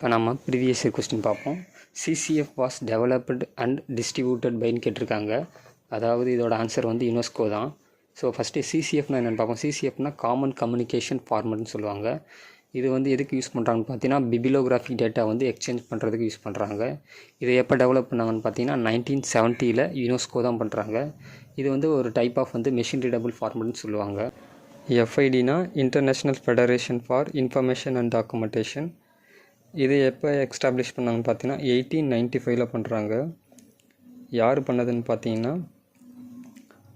இப்போ நம்ம previous year question பார்ப்போம். CCF was developed and distributed பைன்னு கேட்டிருக்காங்க. அதாவது இதோட ஆன்சர் வந்து யுனெஸ்கோ தான். ஸோ ஃபஸ்ட்டு சிசிஎஃப்னா என்னென்னு பார்ப்போம். சிசிஎஃப்னா காமன் கம்யூனிகேஷன் ஃபார்மெட்னு சொல்லுவாங்க. இது வந்து எதுக்கு யூஸ் பண்ணுறாங்கன்னு பார்த்தீங்கன்னா பிபிலோகிராஃபிக் டேட்டா வந்து எக்ஸ்சேஞ்ச் பண்ணுறதுக்கு யூஸ் பண்ணுறாங்க. இதை எப்போ டெவலப் பண்ணாங்கன்னு பார்த்தீங்கன்னா 1970 யுனெஸ்கோ தான் பண்ணுறாங்க. இது வந்து ஒரு டைப் ஆஃப் வந்து மெஷின் ரீடபிள் ஃபார்மெட்னு சொல்லுவாங்க. எஃப்ஐடினா international federation for information and documentation. இது எப்போ எஸ்டாப்ளிஷ் பண்ணாங்கன்னு பார்த்தீங்கன்னா 1895 பண்ணுறாங்க. யார் பண்ணதுன்னு பார்த்தீங்கன்னா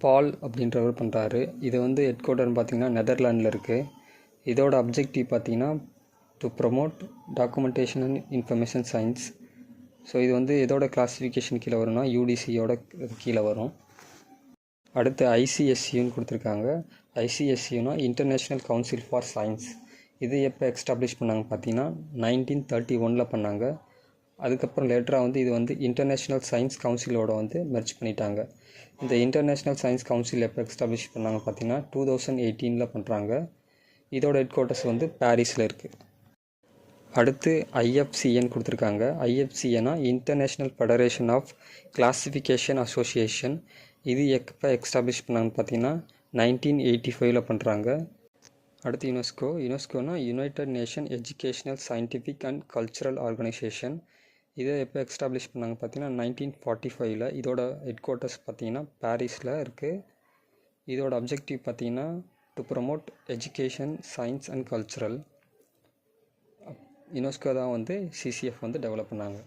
பால் அப்படின்றவர் பண்ணுறாரு. இது வந்து ஹெட் குவார்ட்டர்னு பார்த்தீங்கன்னா நெதர்லாண்டில் இருக்குது. இதோட அப்ஜெக்டிவ் பார்த்தீங்கன்னா to promote documentation and information science. So இது வந்து எதோட கிளாஸிஃபிகேஷன் கீழே வரும்னா யூடிசியோட கீழே வரும். அடுத்து ஐசிஎஸ்சின்னு கொடுத்துருக்காங்க. ஐசிஎஸ்சினா இன்டர்நேஷ்னல் கவுன்சில் ஃபார் சயின்ஸ். இது எப்போ எஸ்டாப்ளிஷ் பண்ணாங்க பார்த்தீங்கன்னா 1931 பண்ணாங்க. அதுக்கப்புறம் லேட்டராக வந்து இது வந்து இன்டர்நேஷ்னல் சயின்ஸ் கவுன்சிலோட வந்து மெர்ஜ் பண்ணிட்டாங்க. இந்த இன்டர்நேஷ்னல் சயின்ஸ் கவுன்சில் எப்போ எஸ்டாப்ளிஷ் பண்ணாங்க பார்த்தீங்கன்னா 2018 பண்ணுறாங்க. இதோட ஹெட் குவார்ட்டர்ஸ் வந்து பாரிஸில் இருக்குது. அடுத்து ஐஎஃப்சிஎன் கொடுத்துருக்காங்க. ஐஎஃப்சிஎனா international federation of classification association. இது எப்போ எஸ்டாப்ளிஷ் பண்ணாங்கன்னு பார்த்தீங்கன்னா 1985 பண்ணுறாங்க. அடுத்து யுனெஸ்கோனா united nation educational scientific and cultural organisation. இதை எப்போ எஸ்டாப்ளிஷ் பண்ணாங்க பார்த்தீங்கன்னா 1945. இதோட ஹெட் குவார்ட்டர்ஸ் பார்த்தீங்கன்னா பாரிஸில் இருக்குது. இதோட அப்ஜெக்டிவ் பார்த்தீங்கன்னா to promote education science and cultural. UNESCO தான் வந்து சிசிஎஃப் வந்து டெவலப் பண்ணாங்க.